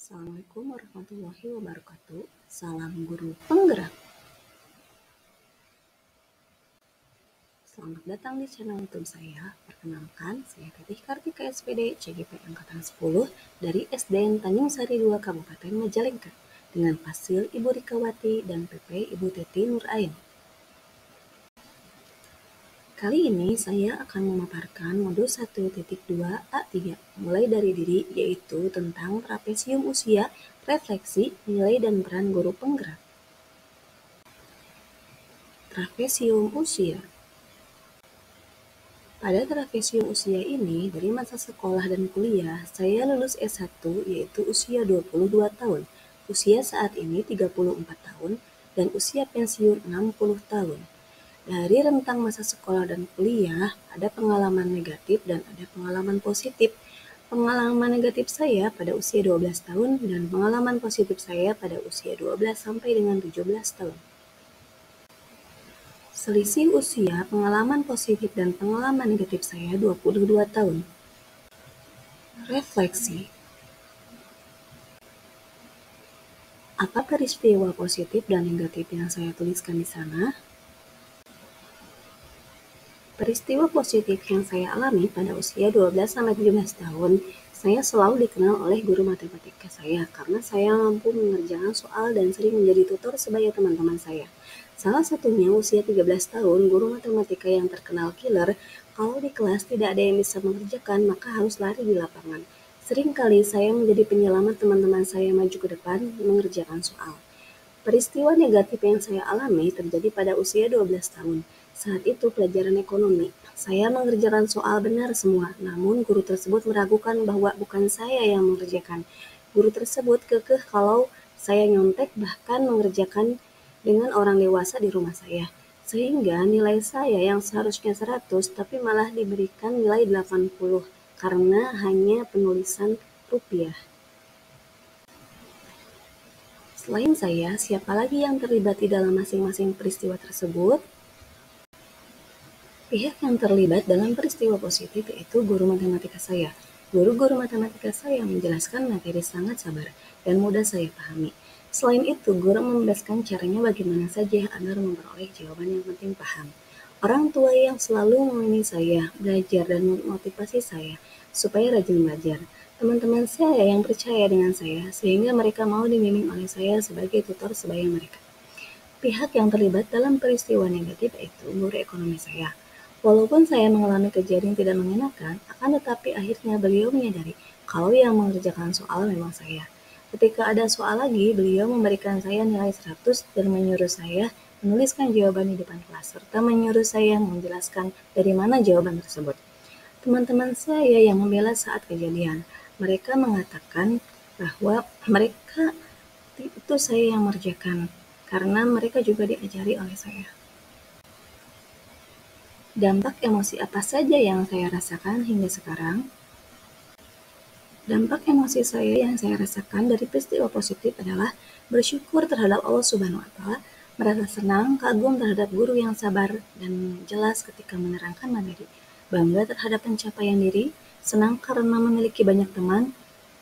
Assalamualaikum warahmatullahi wabarakatuh. Salam guru penggerak. Selamat datang di channel YouTube saya. Perkenalkan, saya Tetih Kartika SPD CGP Angkatan 10 dari SDN Tanjung Sari 2 Kabupaten Majalengka dengan Fasil Ibu Rikawati dan PP Ibu Teti Nurain. Kali ini saya akan memaparkan modul 1.2A3 mulai dari diri, yaitu tentang trapesium usia, refleksi, nilai dan peran guru penggerak. Trapesium usia. Pada trapesium usia ini, dari masa sekolah dan kuliah, saya lulus S1 yaitu usia 22 tahun, usia saat ini 34 tahun, dan usia pensiun 60 tahun. Dari rentang masa sekolah dan kuliah, ada pengalaman negatif dan ada pengalaman positif. Pengalaman negatif saya pada usia 12 tahun dan pengalaman positif saya pada usia 12 sampai dengan 17 tahun. Selisih usia, pengalaman positif dan pengalaman negatif saya 22 tahun. Refleksi. Apa peristiwa positif dan negatif yang saya tuliskan di sana? Peristiwa positif yang saya alami pada usia 12-17 tahun, saya selalu dikenal oleh guru matematika saya karena saya mampu mengerjakan soal dan sering menjadi tutor sebagai teman-teman saya. Salah satunya usia 13 tahun, guru matematika yang terkenal killer, kalau di kelas tidak ada yang bisa mengerjakan maka harus lari di lapangan. Seringkali saya menjadi penyelamat teman-teman saya maju ke depan mengerjakan soal. Peristiwa negatif yang saya alami terjadi pada usia 12 tahun. Saat itu pelajaran ekonomi. Saya mengerjakan soal benar semua, namun guru tersebut meragukan bahwa bukan saya yang mengerjakan. Guru tersebut kekeh kalau saya nyontek bahkan mengerjakan dengan orang dewasa di rumah saya. Sehingga nilai saya yang seharusnya 100 tapi malah diberikan nilai 80 karena hanya penulisan rupiah. Selain saya, siapa lagi yang terlibat di dalam masing-masing peristiwa tersebut? Pihak yang terlibat dalam peristiwa positif yaitu guru matematika saya. Guru-guru matematika saya menjelaskan materi sangat sabar dan mudah saya pahami. Selain itu, guru membebaskan caranya bagaimana saja agar memperoleh jawaban yang penting paham. Orang tua yang selalu menemani saya, belajar dan memotivasi saya supaya rajin belajar. Teman-teman saya yang percaya dengan saya sehingga mereka mau dibimbing oleh saya sebagai tutor sebaya mereka. Pihak yang terlibat dalam peristiwa negatif yaitu guru ekonomi saya. Walaupun saya mengalami kejadian tidak mengenakan, akan tetapi akhirnya beliau menyadari kalau yang mengerjakan soal memang saya. Ketika ada soal lagi, beliau memberikan saya nilai 100 dan menyuruh saya menuliskan jawaban di depan kelas, serta menyuruh saya menjelaskan dari mana jawaban tersebut. Teman-teman saya yang membela saat kejadian, mereka mengatakan bahwa mereka itu saya yang mengerjakan, karena mereka juga diajari oleh saya. Dampak emosi apa saja yang saya rasakan hingga sekarang? Dampak emosi saya yang saya rasakan dari peristiwa positif adalah bersyukur terhadap Allah Subhanahu wa Ta'ala, merasa senang, kagum terhadap guru yang sabar dan jelas ketika menerangkan materi, bangga terhadap pencapaian diri, senang karena memiliki banyak teman,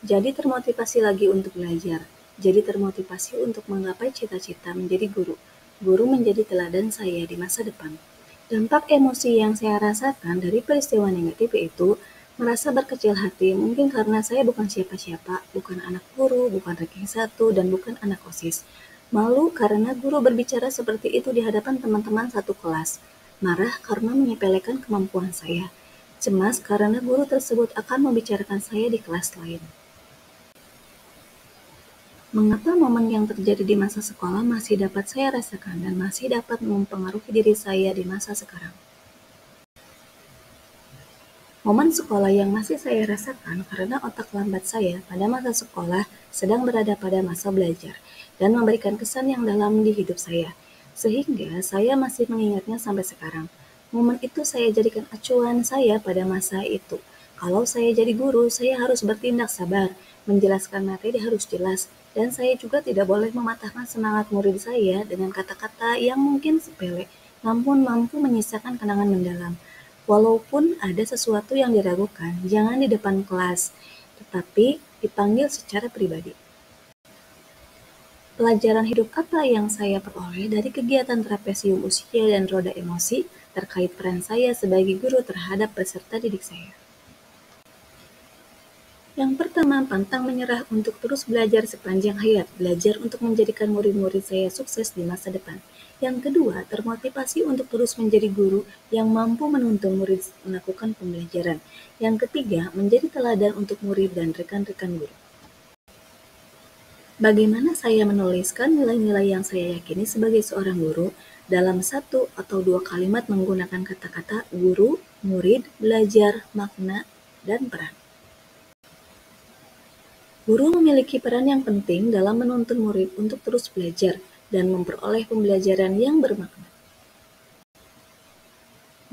jadi termotivasi lagi untuk belajar, jadi termotivasi untuk menggapai cita-cita menjadi guru. Guru menjadi teladan saya di masa depan. Dampak emosi yang saya rasakan dari peristiwa negatif yaitu merasa berkecil hati, mungkin karena saya bukan siapa-siapa, bukan anak guru, bukan ranking 1, dan bukan anak OSIS. Malu karena guru berbicara seperti itu di hadapan teman-teman satu kelas. Marah karena menyepelekan kemampuan saya. Cemas karena guru tersebut akan membicarakan saya di kelas lain. Mengapa momen yang terjadi di masa sekolah masih dapat saya rasakan dan masih dapat mempengaruhi diri saya di masa sekarang? Momen sekolah yang masih saya rasakan karena otak lambat saya pada masa sekolah sedang berada pada masa belajar dan memberikan kesan yang dalam di hidup saya, sehingga saya masih mengingatnya sampai sekarang. Momen itu saya jadikan acuan saya pada masa itu. Kalau saya jadi guru, saya harus bertindak sabar, menjelaskan materi harus jelas, dan saya juga tidak boleh mematahkan semangat murid saya dengan kata-kata yang mungkin sepele, namun mampu menyisakan kenangan mendalam. Walaupun ada sesuatu yang diragukan, jangan di depan kelas, tetapi dipanggil secara pribadi. Pelajaran hidup apa yang saya peroleh dari kegiatan trapesium usia dan roda emosi terkait peran saya sebagai guru terhadap peserta didik saya? Yang pertama, pantang menyerah untuk terus belajar sepanjang hayat, belajar untuk menjadikan murid-murid saya sukses di masa depan. Yang kedua, termotivasi untuk terus menjadi guru yang mampu menuntun murid melakukan pembelajaran. Yang ketiga, menjadi teladan untuk murid dan rekan-rekan guru. Bagaimana saya menuliskan nilai-nilai yang saya yakini sebagai seorang guru dalam satu atau dua kalimat menggunakan kata-kata guru, murid, belajar, makna, dan peran. Guru memiliki peran yang penting dalam menuntun murid untuk terus belajar dan memperoleh pembelajaran yang bermakna.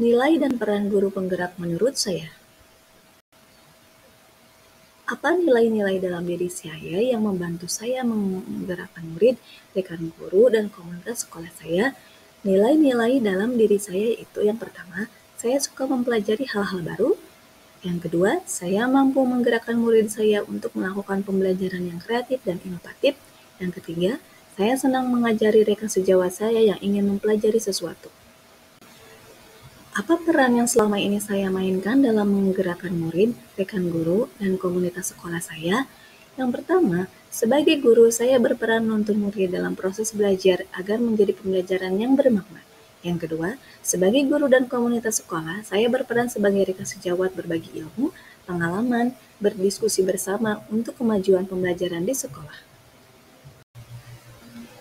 Nilai dan peran guru penggerak menurut saya. Apa nilai-nilai dalam diri saya yang membantu saya menggerakkan murid, rekan guru, dan komunitas sekolah saya? Nilai-nilai dalam diri saya itu yang pertama, saya suka mempelajari hal-hal baru. Yang kedua, saya mampu menggerakkan murid saya untuk melakukan pembelajaran yang kreatif dan inovatif. Yang ketiga, saya senang mengajari rekan sejawat saya yang ingin mempelajari sesuatu. Apa peran yang selama ini saya mainkan dalam menggerakkan murid, rekan guru, dan komunitas sekolah saya? Yang pertama, sebagai guru saya berperan menuntun murid dalam proses belajar agar menjadi pembelajaran yang bermakna. Yang kedua, sebagai guru dan komunitas sekolah, saya berperan sebagai rekan sejawat berbagi ilmu, pengalaman, berdiskusi bersama untuk kemajuan pembelajaran di sekolah.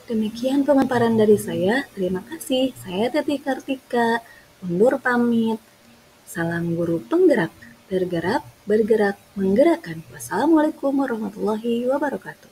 Demikian pemaparan dari saya. Terima kasih. Saya Teti Kartika. Undur pamit. Salam guru penggerak. Bergerak, bergerak, menggerakkan. Wassalamualaikum warahmatullahi wabarakatuh.